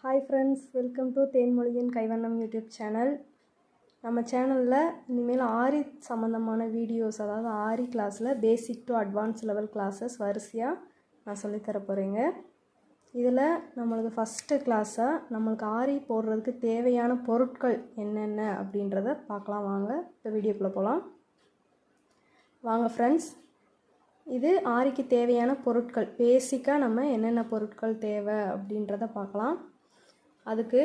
Hi friends, welcome to தேன்மொழியின் கைவண்ணம் YouTube channel. நம்ம சேனலில் இனிமேல் ஆரி சம்மந்தமான வீடியோஸ், அதாவது ஆரி கிளாஸில் basic to advance level classes வரிசையாக நான் சொல்லித்தர போகிறேங்க. இதில் நம்மளுக்கு ஃபஸ்ட்டு கிளாஸாக நம்மளுக்கு ஆரி போடுறதுக்கு தேவையான பொருட்கள் என்னென்ன அப்படின்றத பார்க்கலாம். வாங்க இப்போ வீடியோக்குள்ளே போகலாம். வாங்க ஃப்ரெண்ட்ஸ், இது ஆரிக்கு தேவையான பொருட்கள். பேசிக்காக நம்ம என்னென்ன பொருட்கள் தேவை அப்படின்றத பார்க்கலாம். அதுக்கு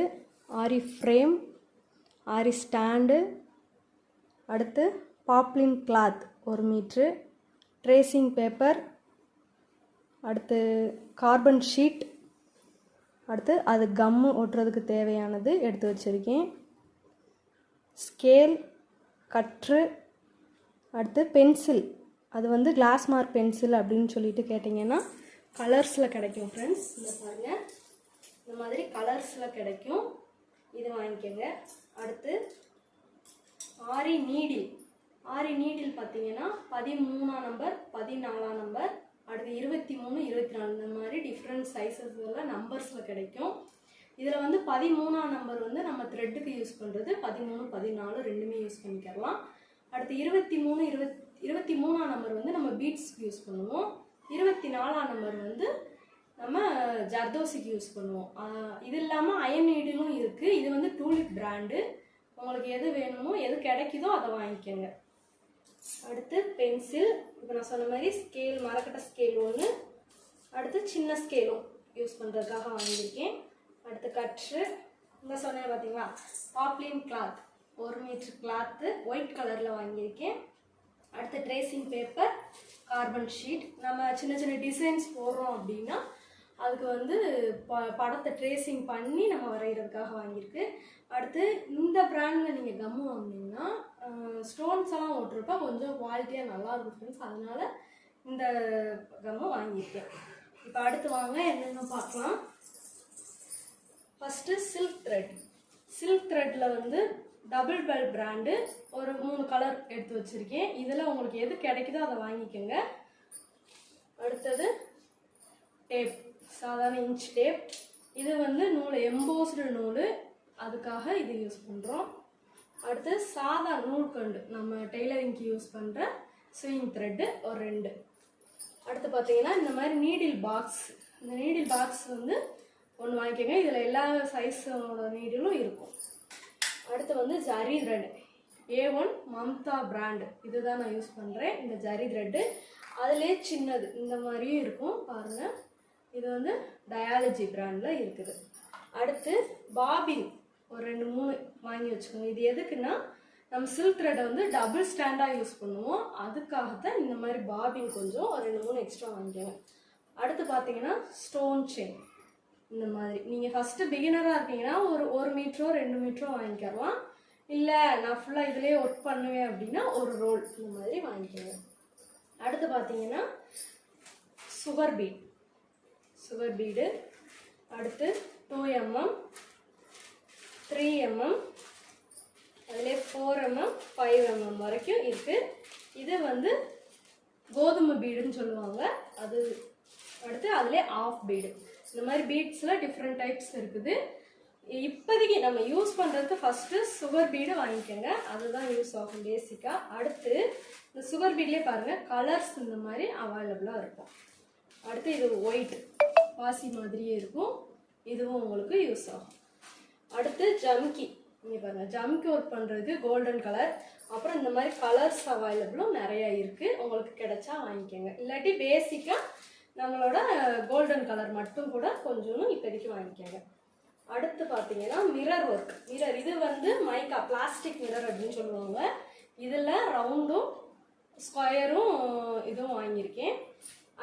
ஆரி ஃப்ரேம், ஆரி ஸ்டாண்டு, அடுத்து poplin cloth 1 metre, tracing paper, அடுத்து கார்பன் ஷீட், அடுத்து அது கம்மு ஒட்டுறதுக்கு தேவையானது எடுத்து வச்சுருக்கேன், ஸ்கேல், கட்ரு, அடுத்து பென்சில். அது கிளாஸ் மார்க் பென்சில் அப்படின்னு சொல்லிட்டு கேட்டிங்கன்னா கலர்ஸில் கிடைக்கும் ஃப்ரெண்ட்ஸ். இந்த பாருங்கள், இந்த மாதிரி கலர்ஸில் கிடைக்கும், இது வாங்கிக்கோங்க. அடுத்து ஆரி நீடில். ஆரி நீடில் பார்த்தீங்கன்னா 13ஆம் நம்பர், 14ஆம் நம்பர், அடுத்து 23, 24 இந்த மாதிரி டிஃப்ரெண்ட் சைஸஸில் நம்பர்ஸில் கிடைக்கும். இதில் 13ஆம் நம்பர் நம்ம த்ரெட்டுக்கு யூஸ் பண்ணுறது, 13, 14 ரெண்டுமே யூஸ் பண்ணிக்கலாம். அடுத்து 23, 23ஆம் நம்பர் நம்ம பீட்ஸ்க்கு யூஸ் பண்ணுவோம். 24ஆம் நம்பர் நம்ம ஜர்தோசிக்கு யூஸ் பண்ணுவோம். இது இல்லாமல் அயன் நீடிலும் இருக்குது. இது டூலிப் பிராண்டு. உங்களுக்கு எது வேணுமோ, எது கிடைக்குதோ அதை வாங்கிக்கோங்க. அடுத்து பென்சில். இப்போ நான் சொன்ன மாதிரி ஸ்கேல், மரக்கட்டை ஸ்கேல் 1, அடுத்து சின்ன ஸ்கேலும் யூஸ் பண்ணுறதுக்காக வாங்கியிருக்கேன். அடுத்து கட்ரு, இந்த சொன்னேன் பார்த்தீங்களா, poplin cloth 1 metre cloth white கலரில் வாங்கியிருக்கேன். அடுத்து ட்ரேசிங் பேப்பர், கார்பன் ஷீட். நம்ம சின்ன சின்ன டிசைன்ஸ் போடுறோம் அப்படின்னா அதுக்கு படத்தை ட்ரேசிங் பண்ணி நம்ம வரைகிறதுக்காக வாங்கியிருக்கு. அடுத்து இந்த பிராண்டில் நீங்கள் கம்மு வாங்கினீங்கன்னா ஸ்டோன்ஸ் எல்லாம் ஓட்டுறப்ப கொஞ்சம் குவாலிட்டியாக நல்லாயிருக்கும் ஃப்ரெண்ட்ஸ். அதனால் இந்த கம்மு வாங்கியிருக்கேன். இப்போ அடுத்து வாங்க என்னென்ன பார்க்கலாம். First silk thread. சில்க் த்ரெட்டில் டபுள் பெல் பிராண்டு ஒரு 3 கலர் எடுத்து வச்சுருக்கேன். இதில் உங்களுக்கு எது கிடைக்குதோ அதை வாங்கிக்கோங்க. அடுத்தது டேப், சாதாரண இன்ச் டேப். இது நூல், எம்போஸ்டு நூல், அதுக்காக இது யூஸ் பண்ணுறோம். அடுத்து சாதா நூல்கண்டு, நம்ம டெய்லரிங்க்கு யூஸ் பண்ணுற ஸ்விங் த்ரெட்டு ஒரு 2. அடுத்து பார்த்தீங்கன்னா இந்த மாதிரி நீடில் பாக்ஸ். இந்த நீடில் பாக்ஸ் 1 வாங்கிக்கோங்க. இதில் எல்லா சைஸோட நீடிலும் இருக்கும். அடுத்து zari thread A1 Mamata brand, இதுதான் நான் யூஸ் பண்ணுறேன். இந்த ஜரி த்ரெட்டு அதிலே சின்னது இந்த மாதிரியும் இருக்கும் பாருங்கள். இது டயாலஜி பிராண்டில் இருக்குது. அடுத்து பாபின் ஒரு 2, 3 வாங்கி வச்சுக்கோங்க. இது எதுக்குன்னா நம்ம சில்க் த்ரெட்டை டபுள் ஸ்டாண்டாக யூஸ் பண்ணுவோம். அதுக்காகத்தான் இந்த மாதிரி பாபின் கொஞ்சம் ஒரு 2, 3 எக்ஸ்ட்ரா வாங்கிக்கோங்க. அடுத்து பார்த்தீங்கன்னா ஸ்டோன் செயின். இந்த மாதிரி நீங்கள் ஃபஸ்ட்டு பிகினராக இருக்கீங்கன்னா ஒரு 1 மீட்டரோ 2 மீட்டரோ வாங்கிக்கலாம். இல்லை நான் ஃபுல்லாக இதிலே ஒர்க் பண்ணுவேன் அப்படின்னா ஒரு ரோல் இந்த மாதிரி வாங்கிக்கோங்க. அடுத்து பார்த்தீங்கன்னா சுகர் பீட். Sugar bead. அடுத்து 2 mm, 3 mm, அதிலே 4 mm, 5 mm வரைக்கும் இருக்குது. இது கோதுமை பீடுன்னு சொல்லுவாங்க. அது அடுத்து அதிலே ஆஃப் பீடு. இந்த மாதிரி பீட்ஸில் டிஃப்ரெண்ட் டைப்ஸ் இருக்குது. இப்போதைக்கு நம்ம யூஸ் பண்ணுறதுக்கு ஃபஸ்ட்டு சுகர் பீடு வாங்கிக்கோங்க, அதுதான் யூஸ் ஆகும் பேசிக்காக. அடுத்து இந்த சுகர் பீட்லேயே பாருங்கள் கலர்ஸ் இந்த மாதிரி அவைலபிளாக இருக்கும். அடுத்து இது ஒயிட் பாசி மாதிரியே இருக்கும், இதுவும் உங்களுக்கு யூஸ் ஆகும். அடுத்து ஜம்கி. இங்கே பாருங்கள், ஜம்கி ஒர்க் பண்ணுறதுக்கு கோல்டன் கலர். அப்புறம் இந்த மாதிரி கலர்ஸ் அவைலபிளும் நிறையா இருக்குது. உங்களுக்கு கிடைச்சா வாங்கிக்கோங்க. இல்லாட்டி பேசிக்காக நம்மளோட கோல்டன் கலர் மட்டும் கூட கொஞ்சம் இப்போதைக்கு வாங்கிக்கோங்க. அடுத்து பார்த்தீங்கன்னா மிரர் ஒர்க். மிரர் இது மைக்கா பிளாஸ்டிக் மிரர் அப்படின்னு சொல்லுவாங்க. இதில் ரவுண்டும் ஸ்கொயரும் இதுவும் வாங்கியிருக்கேன்.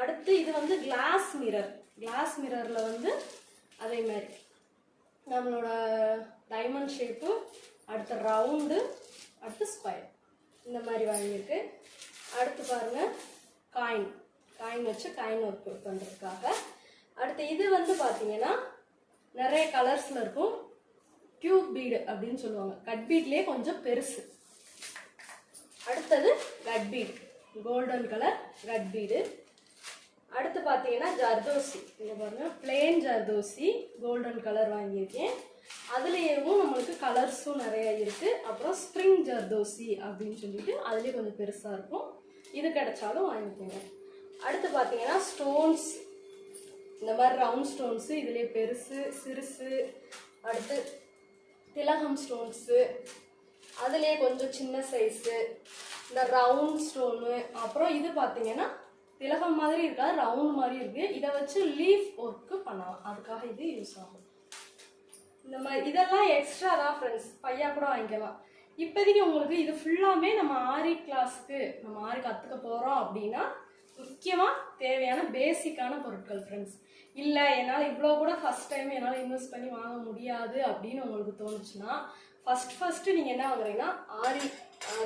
அடுத்து இது கிளாஸ் மிரர். கிளாஸ் மிரரில் அதே மாதிரி நம்மளோட டைமண்ட் ஷேப்பு, அடுத்து ரவுண்டு, அடுத்து ஸ்கொயர் இந்த மாதிரி வாங்கியிருக்கு. அடுத்து பாருங்கள் காயின் வச்சு காயின் ஒர்க் பண்ணுறதுக்காக. அடுத்து இது பார்த்தீங்கன்னா நிறைய கலர்ஸில் இருக்கும். டியூப் பீடு அப்படின்னு சொல்லுவாங்க. கட் பீட்லேயே கொஞ்சம் பெருசு. அடுத்தது cut bead, golden colour cut bead. அடுத்து பார்த்தீங்கன்னா ஜர்தோசி. இங்கே பாருங்கள், பிளெயின் ஜர்தோசி கோல்டன் கலர் வாங்கியிருக்கேன். அதுலேயும் நம்மளுக்கு கலர்ஸும் நிறையா இருக்குது. அப்புறம் ஸ்ப்ரிங் ஜர்தோசி அப்படின்னு சொல்லிட்டு அதுலேயே கொஞ்சம் பெருசாக இருக்கும். இது கிடைச்சாலும் வாங்கிக்கோங்க. அடுத்து பார்த்தீங்கன்னா ஸ்டோன்ஸ், இந்த மாதிரி ரவுண்ட் ஸ்டோன்ஸு, இதுலேயே பெருசு சிறுசு. அடுத்து திலகம் ஸ்டோன்ஸு, அதுலேயே கொஞ்சம் சின்ன சைஸு, இந்த ரவுண்ட் ஸ்டோனு. அப்புறம் இது பார்த்தீங்கன்னா திலகம் மாதிரி இருக்காது, ரவுண்ட் மாதிரி இருக்குது. இதை வச்சு லீஃப் ஒர்க்கு பண்ணலாம், அதுக்காக இது யூஸ் ஆகும். இந்த மாதிரி இதெல்லாம் எக்ஸ்ட்ரா தான் ஃப்ரெண்ட்ஸ், பையா கூட வாங்கிக்கலாம். இப்போதைக்கு உங்களுக்கு இது ஃபுல்லாமே நம்ம ஆரி கிளாஸுக்கு, நம்ம ஆரி கற்றுக்க போகிறோம் அப்படின்னா முக்கியமாக தேவையான பேசிக்கான பொருட்கள் ஃப்ரெண்ட்ஸ். இல்லை என்னால் இவ்வளோ கூட ஃபஸ்ட் டைம் என்னால் இன்வெஸ்ட் பண்ணி வாங்க முடியாது அப்படின்னு உங்களுக்கு தோணுச்சுன்னா ஃபஸ்ட்டு நீங்கள் என்ன வாங்குறீங்கன்னா ஆரி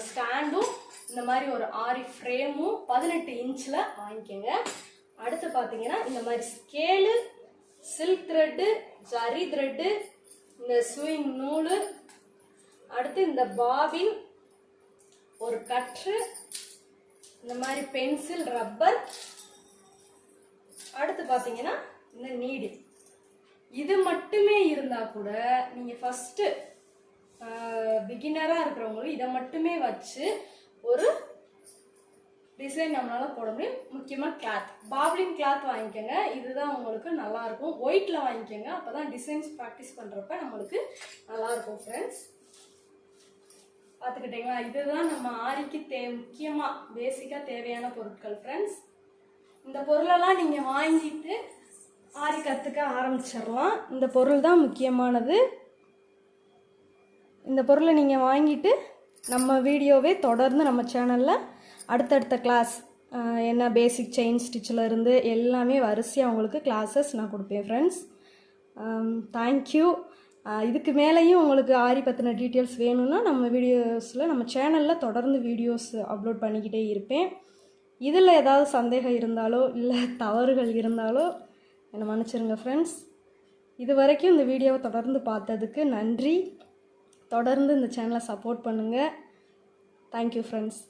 ஸ்டாண்டும் இந்த மாதிரி ஒரு ஆரி ஃப்ரேமும் 18 இன்ச்சில் வாங்கிக்கோங்க. அடுத்து பார்த்தீங்கன்னா இந்த மாதிரி scale, silk thread, zari thread, இந்த ஸ்விங் நூல், அடுத்து இந்த பாபின், ஒரு கட்ரு, இந்த மாதிரி பென்சில், ரப்பர். அடுத்து பார்த்தீங்கன்னா இந்த நீடி. இது மட்டுமே இருந்தால் கூட நீங்கள் ஃபஸ்ட்டு பிகினராக இருக்கிறவங்களும் இதை மட்டுமே வச்சு ஒரு டிசைன் நம்மளால் போட முடியும். முக்கியமாக கிளாத், பாப்ளின் கிளாத் வாங்கிக்கோங்க. இதுதான் உங்களுக்கு நல்லாயிருக்கும். ஒயிட்டில் வாங்கிக்கோங்க, அப்போ தான் டிசைன்ஸ் ப்ராக்டிஸ் பண்ணுறப்ப நம்மளுக்கு நல்லாயிருக்கும் ஃப்ரெண்ட்ஸ். பார்த்துக்கிட்டிங்களா? இதுதான் நம்ம ஆரிக்கு முக்கியமாக பேசிக்காக தேவையான பொருட்கள் ஃப்ரெண்ட்ஸ். இந்த பொருளெல்லாம் நீங்கள் வாங்கிட்டு ஆரி கற்றுக்க ஆரம்பிச்சிடலாம். இந்த பொருள் தான் முக்கியமானது. இந்த பொருளை நீங்கள் வாங்கிட்டு நம்ம வீடியோவே தொடர்ந்து நம்ம சேனலில் அடுத்தடுத்த கிளாஸ் என்ன பேசிக் செயின் ஸ்டிச்சில் இருந்து எல்லாமே வரிசையாக உங்களுக்கு கிளாஸஸ் நான் கொடுப்பேன் ஃப்ரெண்ட்ஸ். தேங்க்யூ. இதுக்கு மேலேயும் உங்களுக்கு ஆரி பற்றின டீட்டெயில்ஸ் வேணும்னா நம்ம வீடியோஸில் நம்ம சேனலில் தொடர்ந்து வீடியோஸ் அப்லோட் பண்ணிக்கிட்டே இருப்பேன். இதில் ஏதாவது சந்தேகம் இருந்தாலோ இல்லை தவறுகள் இருந்தாலோ என்னை மன்னிச்சிருங்க ஃப்ரெண்ட்ஸ். இது வரைக்கும் இந்த வீடியோவை தொடர்ந்து பார்த்ததுக்கு நன்றி. தொடர்ந்து இந்த சேனலை சப்போர்ட் பண்ணுங்கள். Thank you friends.